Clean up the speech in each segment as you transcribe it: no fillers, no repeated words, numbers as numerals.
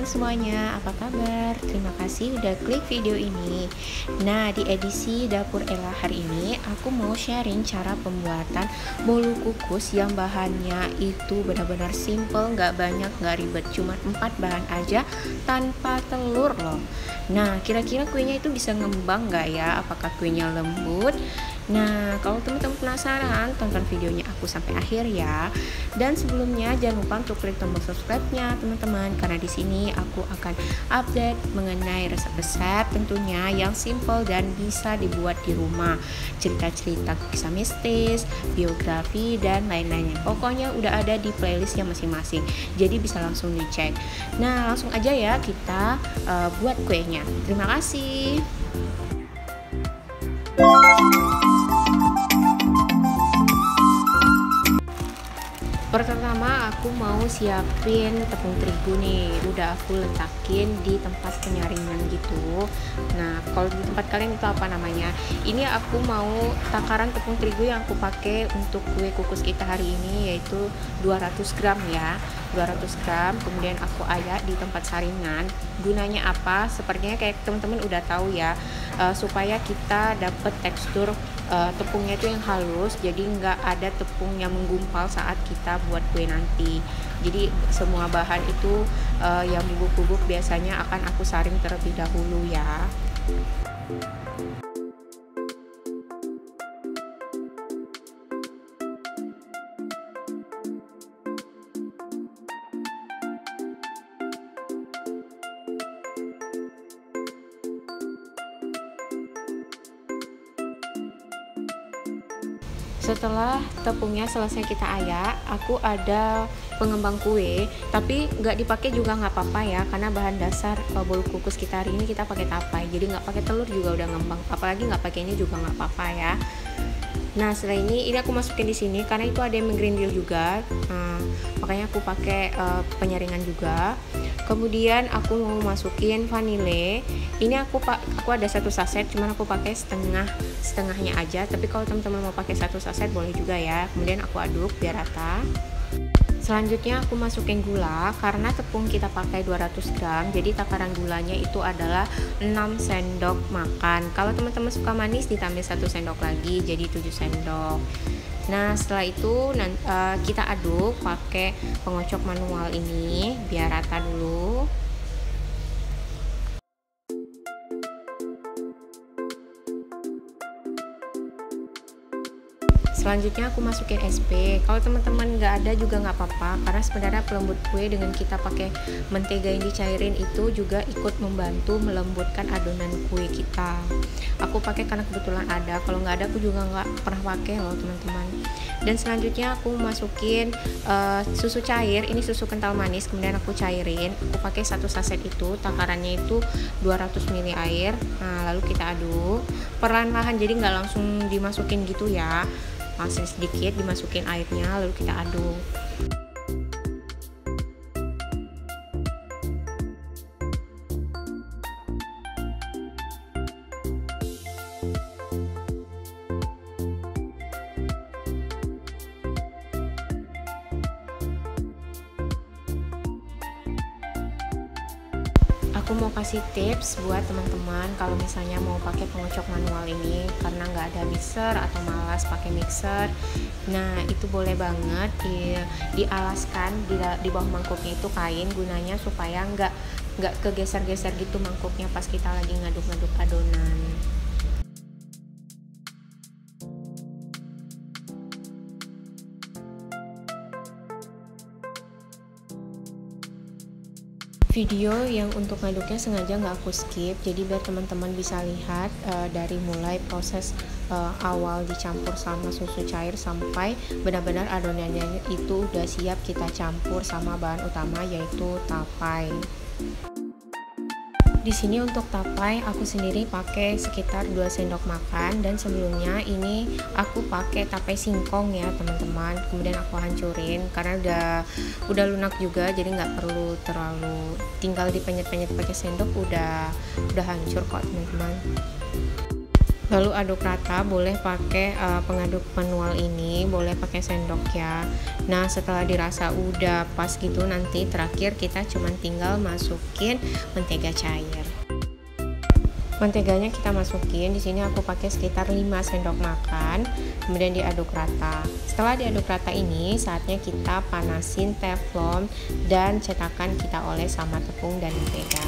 semuanya, apa kabar? Terima kasih udah klik video ini. Nah, di edisi Dapur Ella hari ini aku mau sharing cara pembuatan bolu kukus yang bahannya itu benar-benar simple, nggak banyak, nggak ribet, cuma 4 bahan aja tanpa telur loh. Nah, kira-kira kuenya itu bisa ngembang nggak ya? Apakah kuenya lembut? Nah, kalau teman-teman penasaran, tonton videonya aku sampai akhir ya. Dan sebelumnya jangan lupa untuk klik tombol subscribe-nya teman-teman, karena di sini aku akan update mengenai resep-resep tentunya yang simple dan bisa dibuat di rumah. Cerita-cerita kisah mistis, biografi dan lain-lainnya. Pokoknya udah ada di playlistnya masing-masing. Jadi bisa langsung dicek. Nah, langsung aja ya kita buat kuenya. Terima kasih. Pertama aku mau siapin tepung terigu nih, udah aku letakin di tempat penyaringan gitu. Nah, kalau di tempat kalian itu apa namanya? Ini aku mau takaran tepung terigu yang aku pakai untuk kue kukus kita hari ini, yaitu 200 gram ya, 200 gram. Kemudian aku ayak di tempat saringan. Gunanya apa? Sepertinya kayak teman-teman udah tahu ya, supaya kita dapat tekstur tepungnya itu yang halus, jadi nggak ada tepung yang menggumpal saat kita buat kue nanti. Jadi semua bahan itu yang bubuk-bubuk biasanya akan aku saring terlebih dahulu ya. Setelah tepungnya selesai kita ayak, aku ada pengembang kue, tapi nggak dipakai juga nggak apa-apa ya, karena bahan dasar bolu kukus kita hari ini kita pakai tapai, jadi nggak pakai telur juga udah ngembang, apalagi nggak pakai ini juga nggak apa-apa ya. Nah, setelah ini aku masukin di sini karena itu ada yang menggrindil juga, makanya aku pakai penyaringan juga. Kemudian aku mau masukin vanile. Ini aku ada 1 saset, cuman aku pakai setengahnya aja. Tapi kalau teman-teman mau pakai 1 saset boleh juga ya. Kemudian aku aduk biar rata. Selanjutnya aku masukin gula, karena tepung kita pakai 200 gram, jadi takaran gulanya itu adalah 6 sendok makan. Kalau teman-teman suka manis ditambah 1 sendok lagi, jadi 7 sendok. Nah, setelah itu kita aduk pakai pengocok manual ini biar rata dulu. Selanjutnya aku masukin SP. Kalau teman-teman nggak ada juga nggak apa-apa, karena sebenarnya pelembut kue dengan kita pakai mentega yang dicairin itu juga ikut membantu melembutkan adonan kue kita. Aku pakai karena kebetulan ada, kalau nggak ada aku juga nggak pernah pakai loh teman-teman. Dan selanjutnya aku masukin susu cair. Ini susu kental manis, kemudian aku cairin. Aku pakai 1 saset itu, takarannya itu 200 ml air. Nah, lalu kita aduk perlahan-lahan, jadi nggak langsung dimasukin gitu ya, masih sedikit dimasukin airnya, lalu kita aduk. Aku mau kasih tips buat teman-teman kalau misalnya mau pakai pengocok manual ini, karena nggak ada mixer atau malas pakai mixer. Nah, itu boleh banget dialaskan di bawah mangkuknya itu kain, gunanya supaya nggak kegeser-geser gitu mangkuknya pas kita lagi ngaduk-ngaduk adonan. Video yang untuk ngaduknya sengaja nggak aku skip, jadi biar teman-teman bisa lihat dari mulai proses awal dicampur sama susu cair sampai benar-benar adonannya itu udah siap kita campur sama bahan utama, yaitu tapai. Di sini untuk tapai aku sendiri pakai sekitar 2 sendok makan, dan sebelumnya ini aku pakai tapai singkong ya teman-teman. Kemudian aku hancurin karena udah lunak juga, jadi nggak perlu terlalu, tinggal dipenyet-penyet pakai sendok udah hancur kok teman-teman. Lalu aduk rata, boleh pakai pengaduk manual ini, boleh pakai sendok ya. Nah setelah dirasa udah pas gitu, nanti terakhir kita cuman tinggal masukin mentega cair. Menteganya kita masukin, di sini aku pakai sekitar 5 sendok makan, kemudian diaduk rata. Setelah diaduk rata ini, saatnya kita panasin teflon dan cetakan kita oles sama tepung dan mentega.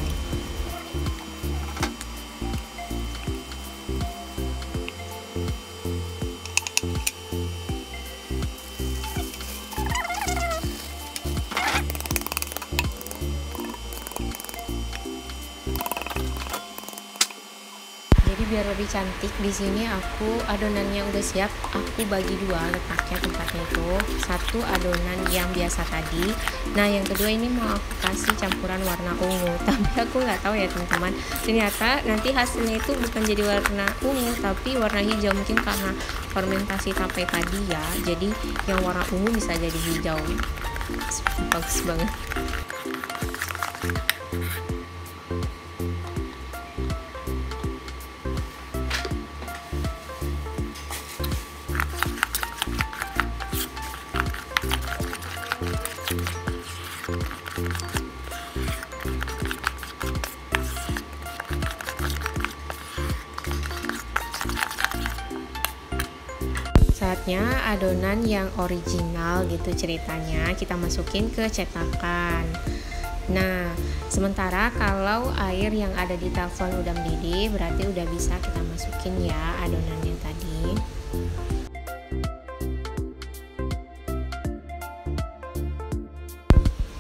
Jadi biar lebih cantik, di sini aku adonannya udah siap, aku bagi dua letaknya tempatnya itu. Satu adonan yang biasa tadi, nah yang kedua ini mau aku kasih campuran warna ungu. Tapi aku nggak tahu ya teman-teman, ternyata nanti hasilnya itu bukan jadi warna ungu tapi warna hijau, mungkin karena fermentasi tapai tadi ya. Jadi yang warna ungu bisa jadi hijau. Bagus banget. Saatnya adonan yang original gitu ceritanya kita masukin ke cetakan. Nah sementara kalau air yang ada di teflon udah mendidih, berarti udah bisa kita masukin ya adonannya tadi.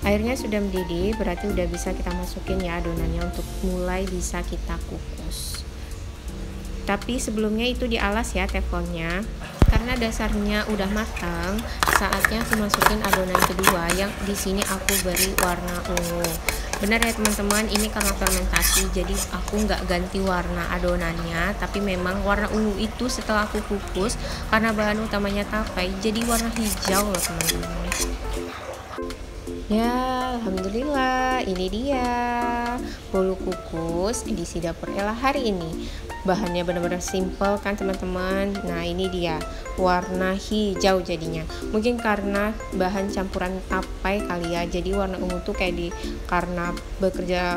Airnya sudah mendidih, berarti udah bisa kita masukin ya adonannya untuk mulai bisa kita kukus. Tapi sebelumnya itu dialas ya teflonnya. Karena dasarnya udah matang, saatnya aku masukin adonan kedua yang di sini aku beri warna ungu. Benar ya teman-teman, ini karena fermentasi, jadi aku nggak ganti warna adonannya, tapi memang warna ungu itu setelah aku kukus, karena bahan utamanya tapai, jadi warna hijau loh teman-teman. Ya, alhamdulillah, ini dia bolu kukus edisi Dapur Ella hari ini. Bahannya benar-benar simple kan teman-teman. Nah ini dia warna hijau jadinya, mungkin karena bahan campuran tapai kali ya, jadi warna ungu tuh kayak karena bekerja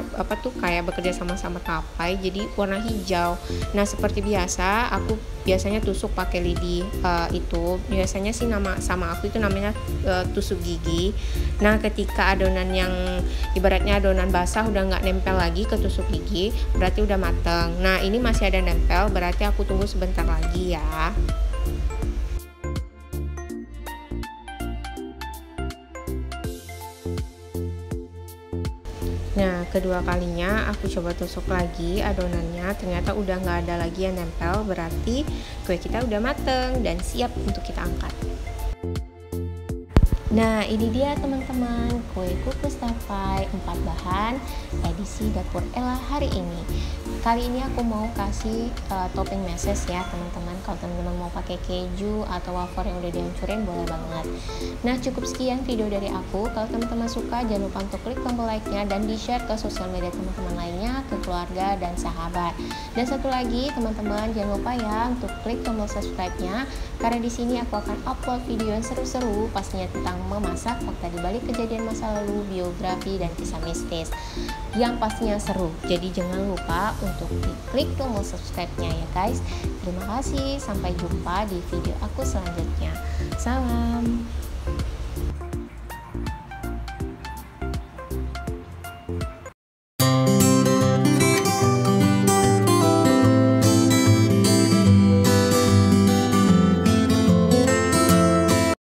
kayak bekerja sama-sama tapai, jadi warna hijau. Nah seperti biasa aku biasanya tusuk pakai lidi, itu biasanya sih sama aku itu namanya tusuk gigi. Nah ketika adonan yang ibaratnya adonan basah udah nggak nempel lagi ke tusuk gigi, berarti udah mateng. Nah ini masih ada nempel, berarti aku tunggu sebentar lagi ya. Nah kedua kalinya aku coba tusuk lagi adonannya, ternyata udah nggak ada lagi yang nempel, berarti kue kita udah mateng dan siap untuk kita angkat. Nah ini dia teman-teman, kue kukus tapai 4 bahan edisi Dapur Ella hari ini. Kali ini aku mau kasih topping meses ya teman-teman. Kalau teman-teman mau pakai keju atau wafer yang udah dihancurin boleh banget. Nah cukup sekian video dari aku. Kalau teman-teman suka jangan lupa untuk klik tombol like-nya dan di share ke sosial media teman-teman lainnya, ke keluarga dan sahabat. Dan satu lagi teman-teman, jangan lupa ya untuk klik tombol subscribe-nya, karena di sini aku akan upload video yang seru-seru pastinya tentang memasak, fakta dibalik kejadian masa lalu, biografi dan kisah mistis yang pastinya seru. Jadi jangan lupa untuk klik tombol subscribe-nya ya guys. Terima kasih, sampai jumpa di video aku selanjutnya. Salam.